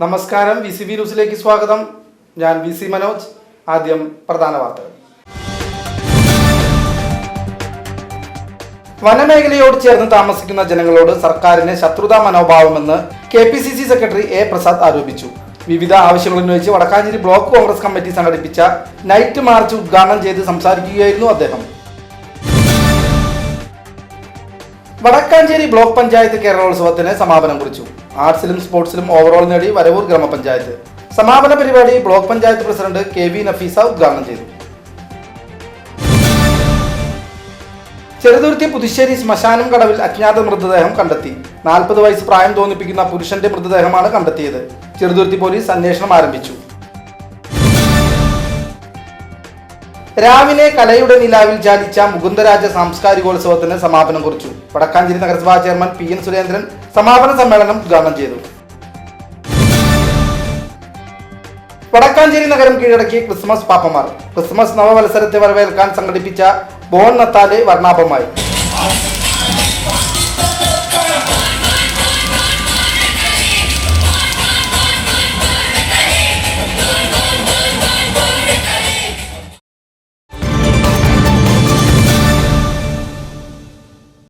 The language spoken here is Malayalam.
നമസ്കാരം, VCB ന്യൂസിലേക്ക് സ്വാഗതം. ഞാൻ VC മനോജ്. ആദ്യം പ്രധാന വാർത്തകൾ. വനമേഖലയോട് ചേർന്ന് താമസിക്കുന്ന ജനങ്ങളോട് സർക്കാരിന് ശത്രുതാ മനോഭാവമെന്ന് KPCC സെക്രട്ടറി A. പ്രസാദ് ആരോപിച്ചു. വിവിധ ആവശ്യങ്ങൾ ഉന്നയിച്ച് വടക്കാഞ്ചേരി ബ്ലോക്ക് കോൺഗ്രസ് കമ്മിറ്റി സംഘടിപ്പിച്ച നൈറ്റ് മാർച്ച് ഉദ്ഘാടനം ചെയ്ത് സംസാരിക്കുകയായിരുന്നു അദ്ദേഹം. വടക്കാഞ്ചേരി ബ്ലോക്ക് പഞ്ചായത്ത് കേരളോത്സവത്തിന് സമാപനം കുറിച്ചു. ആർട്സിലും സ്പോർട്സിലും ഓവറോൾ നേടി വരവൂർ ഗ്രാമപഞ്ചായത്ത്. സമാപന പരിപാടി block panchayat president KV Nafeesa ഉദ്ഘാടനം ചെയ്തു. ചെറുതുരുത്തി പുതുശ്ശേരി ശ്മശാനം കടവിൽ അജ്ഞാത മൃതദേഹം കണ്ടെത്തി. 40 വയസ്സ് പ്രായം തോന്നിപ്പിക്കുന്ന പുരുഷന്റെ മൃതദേഹമാണ് കണ്ടെത്തിയത്. ചെറുതുരുത്തി പോലീസ് അന്വേഷണം ആരംഭിച്ചു. രാവിലെ കലയുടെ നിലാവിൽ ചാലിച്ച മുകുന്ദരാജ സാംസ്കാരികോത്സവത്തിന് സമാപനം കുറിച്ചു. വടക്കാഞ്ചേരി നഗരസഭാ ചെയർമാൻ PN സുരേന്ദ്രൻ സമാപന സമ്മേളനം ഉദ്ഘാടനം ചെയ്തു. വടക്കാഞ്ചേരി നഗരം കീഴടക്കി ക്രിസ്മസ് പാപ്പമാർ. ക്രിസ്മസ് നവവത്സരത്തെ വരവേൽക്കാൻ സംഘടിപ്പിച്ച ബോൺ നത്താലെ വർണ്ണാഭമായി.